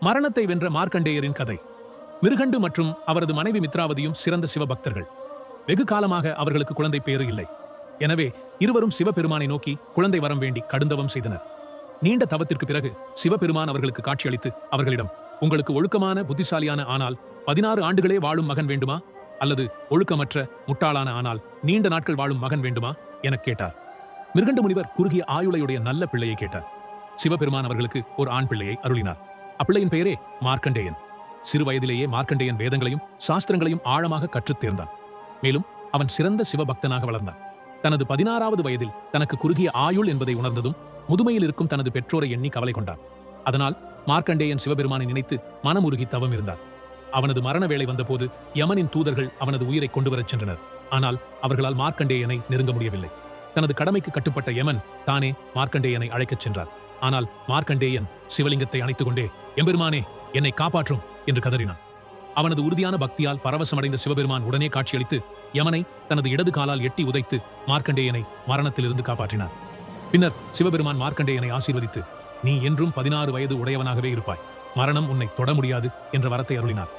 மரணத்தை வென்ற மார்க்கண்டேயரின் கதை. மிருகண்டு மற்றும் அவரது மனைவி மித்ராவதியும் சிறந்த சிவபக்தர்கள். வெகு காலமாக அவர்களுக்கு குழந்தை பேறு இல்லை. எனவே இருவரும் சிவபெருமானை நோக்கி குழந்தை வரம் வேண்டி கடுந்தவம் செய்தனர். நீண்ட தவத்திற்கு பிறகு சிவபெருமான் அவர்களுக்கு காட்சியளித்து அவர்களிடம், உங்களுக்கு ஒழுக்கமான புத்திசாலியான ஆனால் 16 ஆண்டுகளே வாழும் மகன் வேண்டுமா, அல்லது ஒழுக்கமற்ற முட்டாளான ஆனால் நீண்ட நாட்கள் வாழும் மகன் வேண்டுமா எனக் கேட்டார். மிருகண்டு முனிவர் குறுகிய ஆயுளையுடைய நல்ல பிள்ளையை கேட்டார். சிவபெருமான் அவர்களுக்கு ஒரு ஆண் பிள்ளையை அருளினார். அப்பிள்ளையின் பெயரே மார்க்கண்டேயன். சிறு வயதிலேயே மார்க்கண்டேயன் வேதங்களையும் சாஸ்திரங்களையும் ஆழமாக கற்றுத் தேர்ந்தான். மேலும் அவன் சிறந்த சிவபக்தனாக வளர்ந்தான். தனது 16வது வயதில் தனக்கு குறுகிய ஆயுள் என்பதை உணர்ந்ததும் முதுமையில் இருக்கும் தனது பெற்றோரை எண்ணி கவலை கொண்டான். அதனால் மார்க்கண்டேயன் சிவபெருமானை நினைத்து மனமுருகி தவம் இருந்தார். அவனது மரண வேளை வந்தபோது யமனின் தூதர்கள் அவனது உயிரை கொண்டு வரச் சென்றனர். ஆனால் அவர்களால் மார்க்கண்டேயனை நெருங்க முடியவில்லை. தனது கடமைக்கு கட்டுப்பட்ட யமன் தானே மார்க்கண்டேயனை அழைக்கச் சென்றார். ஆனால் மார்க்கண்டேயன் சிவலிங்கத்தை அணைத்துக் கொண்டே, எம்பெருமானே, என்னை காப்பாற்றும் என்று கதறினான். அவனது உறுதியான பக்தியால் பரவசமடைந்த சிவபெருமான் உடனே காட்சியளித்து யமனை தனது இடது காலால் எட்டி உதைத்து மார்க்கண்டேயனை மரணத்திலிருந்து காப்பாற்றினார். பின்னர் சிவபெருமான் மார்க்கண்டேயனை ஆசீர்வதித்து, நீ என்றும் 16 வயது உடையவனாகவே இருப்பாய், மரணம் உன்னை தொட முடியாது என்ற வரத்தை அருளினார்.